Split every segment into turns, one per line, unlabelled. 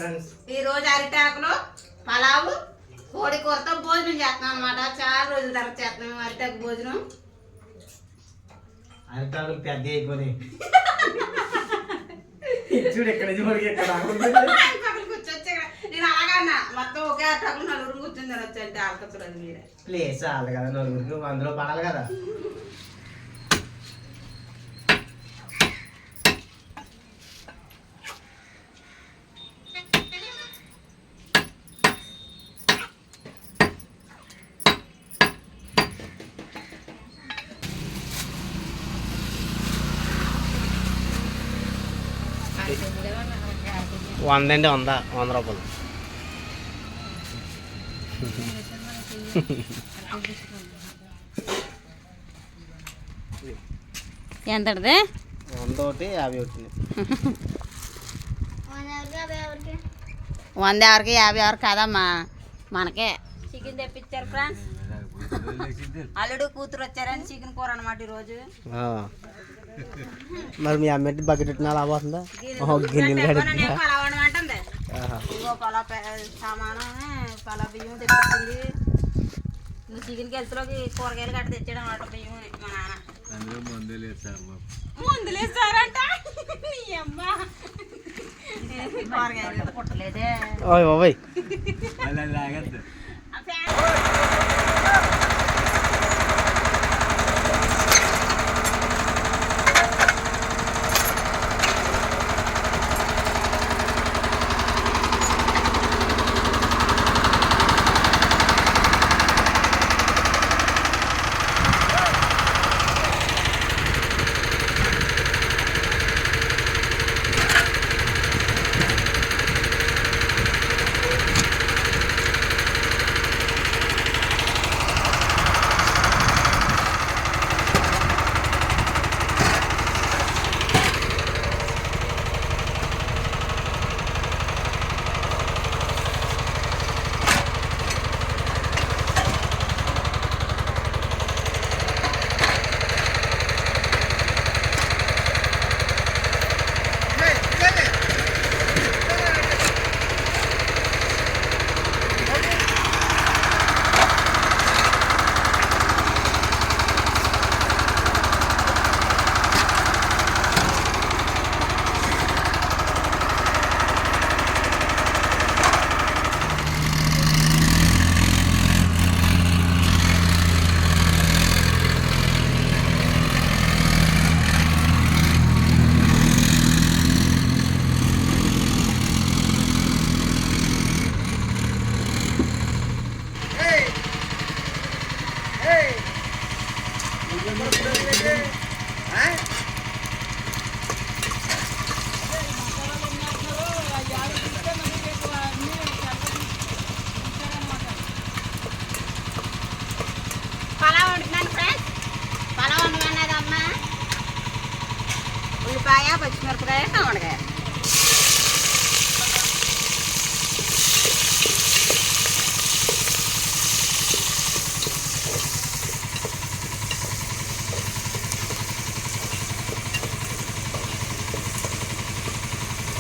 ఈ రోజు అరిటాకులో పలావు కోడి కూరతో భోజనం చేస్తున్నాం అన్నమాట. చాలా రోజుల తర్వాత చేస్తున్నాం మేము అరిటాకు భోజనం.
అరిటాకులు పెద్ద అయిపోయి చూడు ఎక్కడ
కూర్చొచ్చి నేను అలాగన్నా మొత్తం ఒకే అరిటాకులు నలుగురు కూర్చొని తినొచ్చు అంటే ఆలకొచ్చు మీరే
ప్లేస్ చాలు కదా నలుగురికి అందులో పడాలి కదా. వందండి 100 రూపాయలు.
ఎంతది
100 ఒకటి 50 వచ్చింది.
100 ఎవరికి 50 ఎవరికి కాదమ్మా మనకే. చికెన్ తెప్పించారు ఫ్రెండ్స్. అల్లుడు కూతురు వచ్చారని చికెన్ కూర అనమాట ఈరోజు.
మరి మీ అమ్మ బకెట్ పెట్టిన అలా పోతుందా? గిన్నెలు
అంటుంది. ఇంకో పలా సామాను పలా బియ్యం తెప్పించింది. నువ్వు చికెన్ గెలుసులోకి కూరగాయలు గట్ట తెచ్చాడు అనమాట బియ్యం మా నాన్న. ముందు లేసారంట అమ్మ కూరగాయలు పుట్టలేదే. ఉల్లిపాయ పచ్చిమిరపకాయ టమాటకాయ.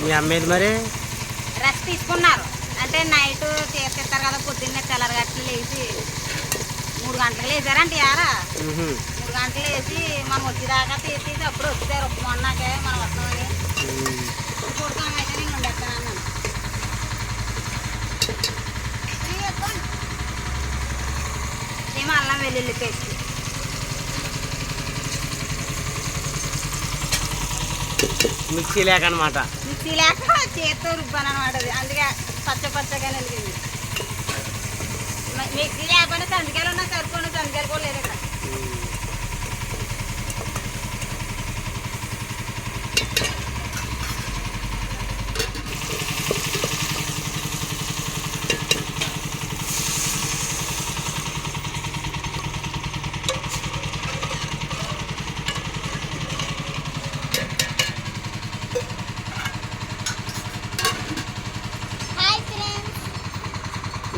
మీ అమ్మేది మరి
రెస్ట్ తీసుకున్నారు అంటే నైట్ చేస్తారు కదా పొద్దున్నే తెల్లరగట్లు లేచి 3 గంటలకు లేచారంటే యారా 3 గంటలు వేసి మనం వచ్చేదాకా తీసి అప్పుడు వచ్చారు మొన్నకే మనం వస్తామని చూడతామైతే నేను ఉండేస్తాను అన్నాను. ఏమో అల్లం వెల్లుల్లి పేస్ట్
మిక్సీ లేక అనమాట.
మిక్సీ లేక చేతితో రుబ్బాను అనమాట. అది అందుకే పచ్చగా వెలిగింది. మిక్సీ లేకపోయినా సందికాయలు ఉన్నా సరిపోయిన సందికాయలు కూడా లేదు ఇక్కడ.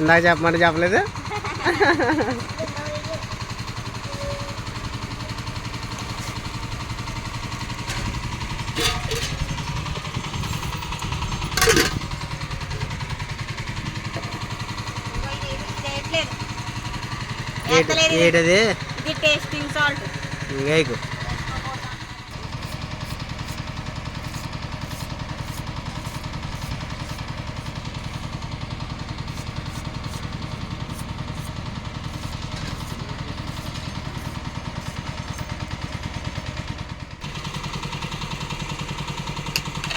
ఇందాక చెప్పమంటే చెప్పలేదు.
వేయట్లేదు. వేస్తలేదు ఇది.
ఏంటది
ఇది టేస్టింగ్ సాల్ట్.
ఇంకేకు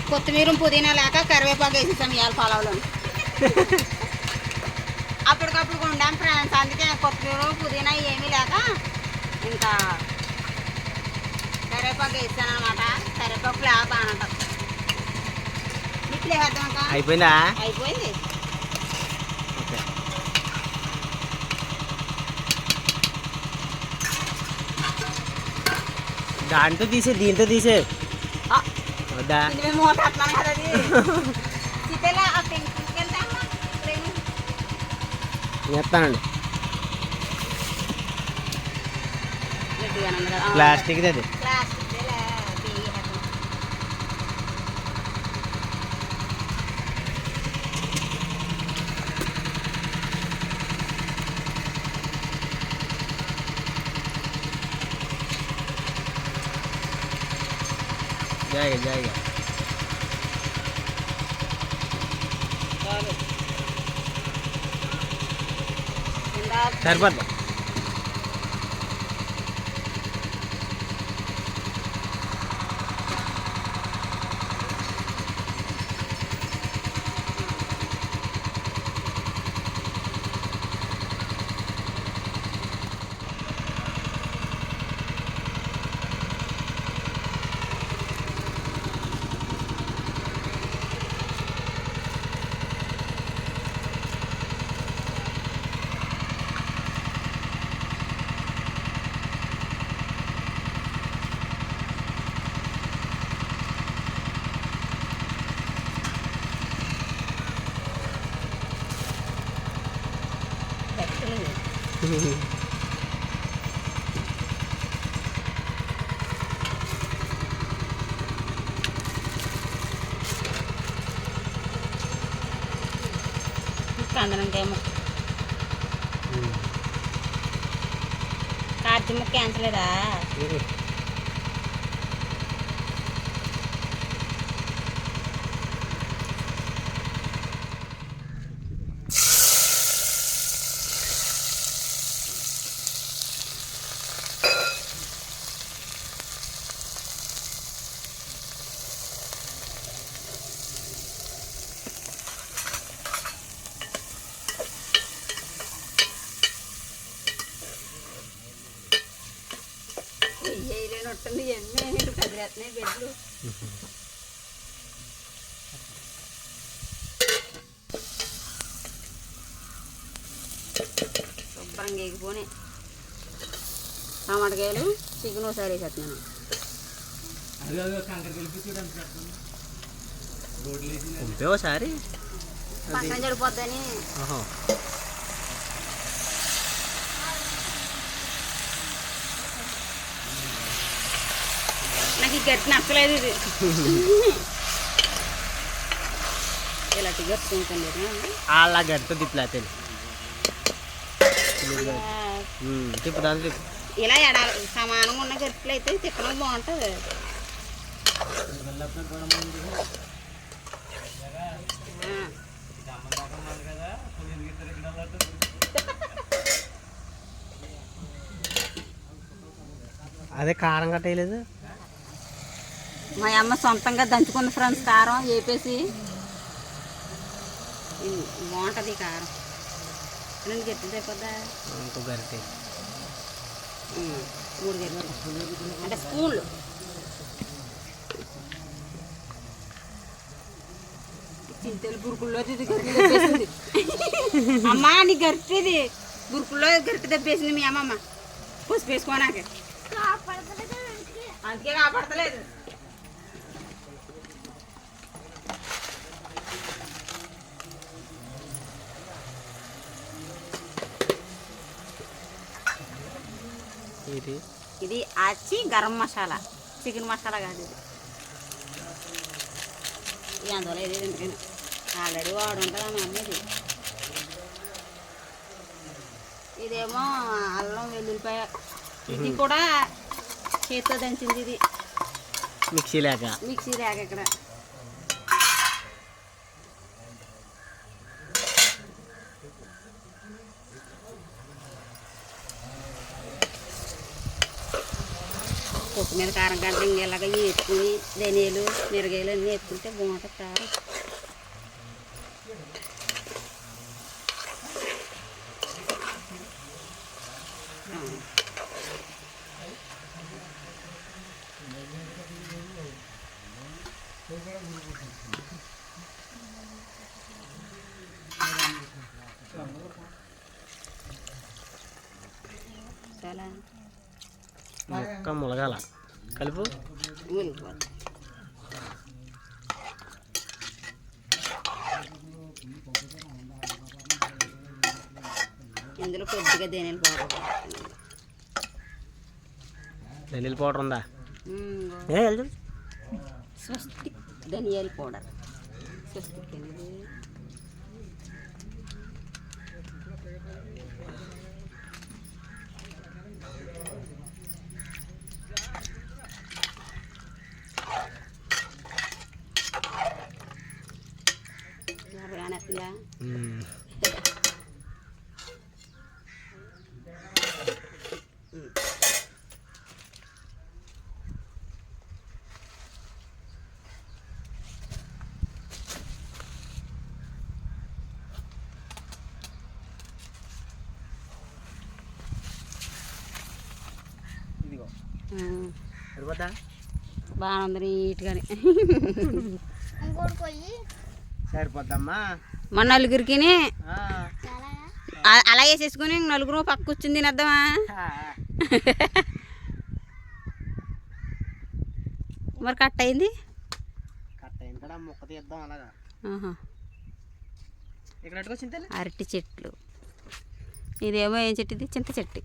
కొత్తిమీర పుదీనా లేక కరివేపాకు వేసేసాం ఇవాళ పొలంలో. అప్పటికప్పుడు ఉండాం ఫ్రెండ్స్, అందుకే కొత్తిమీర పుదీనా ఏమీ లేక ఇంకా కరివేపాకు వేసాను అనమాట. కరివేపాకు లేక బాగుంటుంది. ఇట్లే వేద్దాం.
అయిపోయిందా?
అయిపోయింది.
ఓకే. దాంతో తీసే దీంతో తీసే వద్దా?
మేము మూత అట్లాను కదా అది. చిట్టేలా ఆ పెంకుకి వెళ్తే
వేస్తానండి.
గట్టిగానే ఉంది కదా.
ప్లాస్టిక్ది అది.
ప్లాస్టిక్
జాయిగా జాయిగా సరిపోద్దా?
కందనంకేమో కార్తీ ముక్క క్యాన్సలేదా? నొట్టండి ఎన్ని కదిరేస్తున్నాయి బెడ్లు. శుభ్రంగా ఎగిపోయి టమాటకాయలు చికెన్ ఒకసారి వేసేస్తున్నాను.
ఒకసారి
పక్కన చెడిపోద్దని. నాకు ఈ గట్టి నచ్చలేదు. ఇది ఇలాంటి గట్టి ఉంటుంది
అలా గట్టితో తిప్పలేతే తిప్పుదాని తిప్పు.
ఇలా ఎడాలి సమానంగా ఉన్న గట్టిలు అయితే తిప్పడం బాగుంటుంది.
అదే కారం కట్టేయలేదు.
మా అమ్మ సొంతంగా దంచుకున్న ఫ్రెండ్స్ కారం వేపేసి బాగుంటుంది ఈ కారం. రెండు గట్టి అయిపోద్దా?
ఇంకో గరిటె
3 గరిటెలు అంటే స్పూన్లు. చింతలు గురుకుల్లో ఇది గరిటె దెబ్బేసింది. అమ్మా నీ గరిటెది గురుకుల్లో గరిటె దెబ్బేసింది మీ అమ్మమ్మ పసుపు వేసుకోనాక. అందుకే కాపాడతలేదు. ఇది ఆచి గరం మసాలా, చికెన్ మసాలా కాదు ఇది. అందువల్ల ఇది ఎందుకని ఆల్రెడీ వాడు ఉంటుంది మా అమ్మది. ఇదేమో అల్లం వెల్లుల్లిపాయ. ఇది కూడా చేతితో దంచింది. ఇది
మిక్సీ లేక
ఇక్కడ కొత్తిమీర కారం గడ్డ ఇలాగ వేసుకుని ధనియాలు మిరగాయలు అన్నీ వేసుకుంటే బాగుంటుంది కారం. చాలా
మొక్క ములగాల కలుపు
ఊలిపోతుంది. ఇందులో కొద్దిగా ధనియాల
పౌడర్ ఉందా?
స్వస్తిక్ ధనియాల పౌడర్. స్వస్తిక్ అనేది
సరిపోతా
బాగా ఉంది నీట్గానే.
సరిపోద్దమ్మా.
మన నలుగురికి అలా వేసేసుకుని నలుగురు పక్క కూర్చుని తినేద్దామా? మరి కట్ అయింది
కదా, మొక్క తీద్దాం అలాగా.
అరటి చెట్లు. ఇదేమో ఏం చెట్టు? ఇది చింత చెట్టు.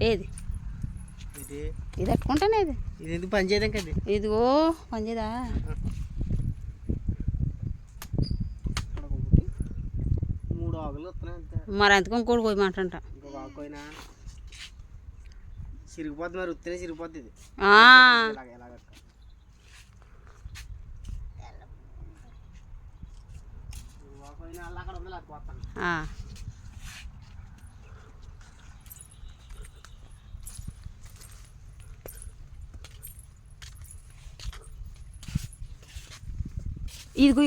ఏది ఇది అట్టుకుంటానే ఇది
ఎందుకు పని చేయదాం కదా?
ఇదిగో పని చేయదా?
మూడు ఆకులు వస్తున్నాయి.
మరి అందుకు ఇంకోటి పోయమంటంట.
సిరిగిపోద్ది, మరి ఉత్తనే సిరిగిపోద్ది. ఇది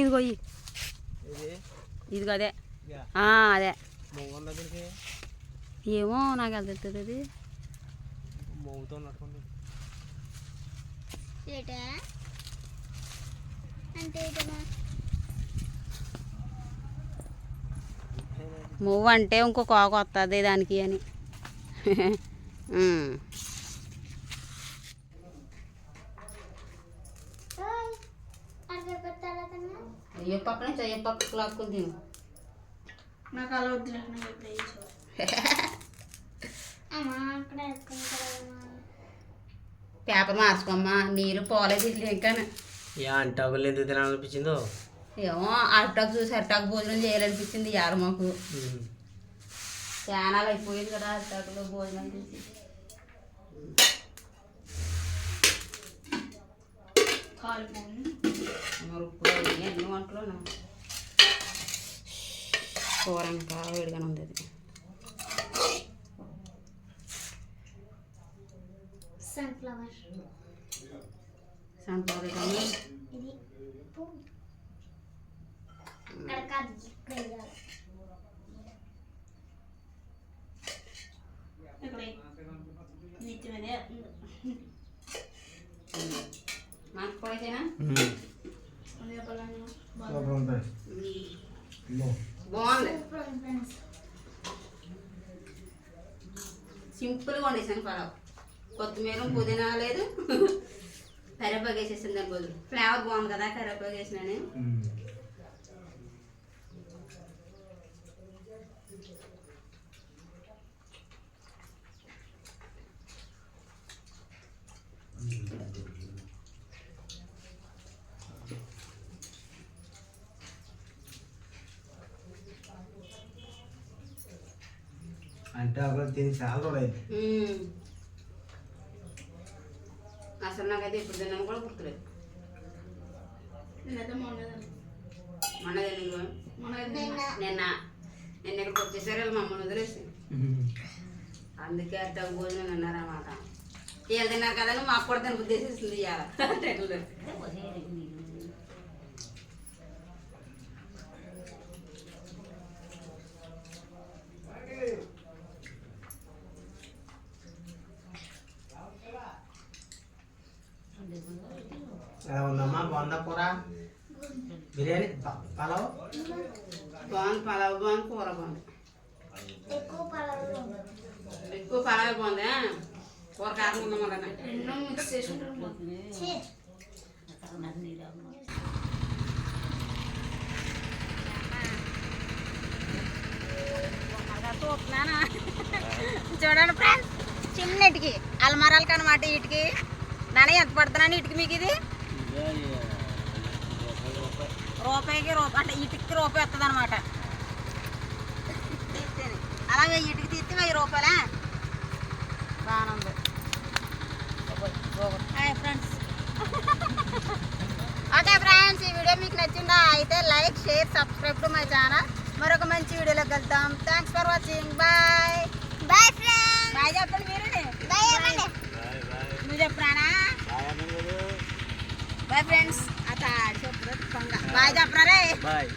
ఇదిగో ఇదిగో అదే అదే. ఏమో నాకు ఎలా తెలుస్తుంది అది. మూవ్ అంటే ఇంకో కాకు వస్తుంది దానికి అని. అయ్యో పక్కన చెయ్యి పక్కకు లాక్కుంది.
నాకు అలా వద్దు.
పేపర్ మార్చుకోమ్మా. నీరు పోలేదు ఇల్లు ఇంకా.
అంటాకులు ఎందుకు తినాలనిపించిందో
ఏమో. అరటాకు చూసి అరటాకు భోజనం చేయాలనిపించింది ఇవాళ మాకు. చాలా అయిపోయింది కదా అరటాకులో భోజనం చేసి. మరి ఇప్పుడు ఎన్ని వంటలు కూర ఇంకా వేడిగానే ఉంది. అది
సన్ఫ్లవర్
బాగుంది. సింపుల్గా వండేసాను పలావ్. కొత్తిమీర పుదీనా లేదు, కరివేపాకు వేసేసాను దాని బదులు. ఫ్లేవర్ బాగుంది కదా కరివేపాకు వేసినాను.
తిని చాలా రోజులైంది.
అసలు నాకైతే ఎప్పుడు తిన్నాను కూడా గుర్తులేదు.
నేనైతే మొన్నదాన్ని
మొన్న నిన్న ఇక్కడికి వచ్చేసరి వాళ్ళు మమ్మల్ని వదిలేసి అందుకే అట్ట భోజనం తిన్నారన్నమాట. వీళ్ళు తిన్నారు కదా నువ్వు మాకు కూడా తిన ఉద్దేశిస్తుంది ఇవాళ.
ఎలా ఉందమ్మా? బాగుందా కూర? బిర్యానీ పలావ్
బాగుంది, పలావ్ బాగుంది, కూర బాగుంది.
ఎక్కువ పలావ్
ఎక్కువ పలావ్ బాగుంది, కూర కారం ఉందన్నమాట.
ఎన్నో మిక్స్ చేసి ఉంటారు.
చూడండి ఫ్రెండ్స్, చిన్న ఇటుకి అల్మారాలకి అనమాట. ఇటుకి నాన్న ఎంత పడుతున్నాను ఇటుకి మీకు? ఇది రూపాయికి అంటే ఇటుకి రూపాయి వస్తుంది అనమాట. అలాగే ఇటుకి తీస్తే 1000 రూపాయలే. బాగానే ఉంది. Hi friends. ఓకే ఫ్రెండ్స్, ఈ వీడియో మీకు నచ్చిందా? అయితే like, share, subscribe to my channel. మరొక మంచి వీడియోలోకి వెళ్తాం. Thanks for watching. Bye bye friends. Bye చెప్పండి మీరు. బాయ్ నువ్వు చెప్పరానా? Bye friends. అత చెప్పు బాయ్ చెప్పరా రే.
బాయ్.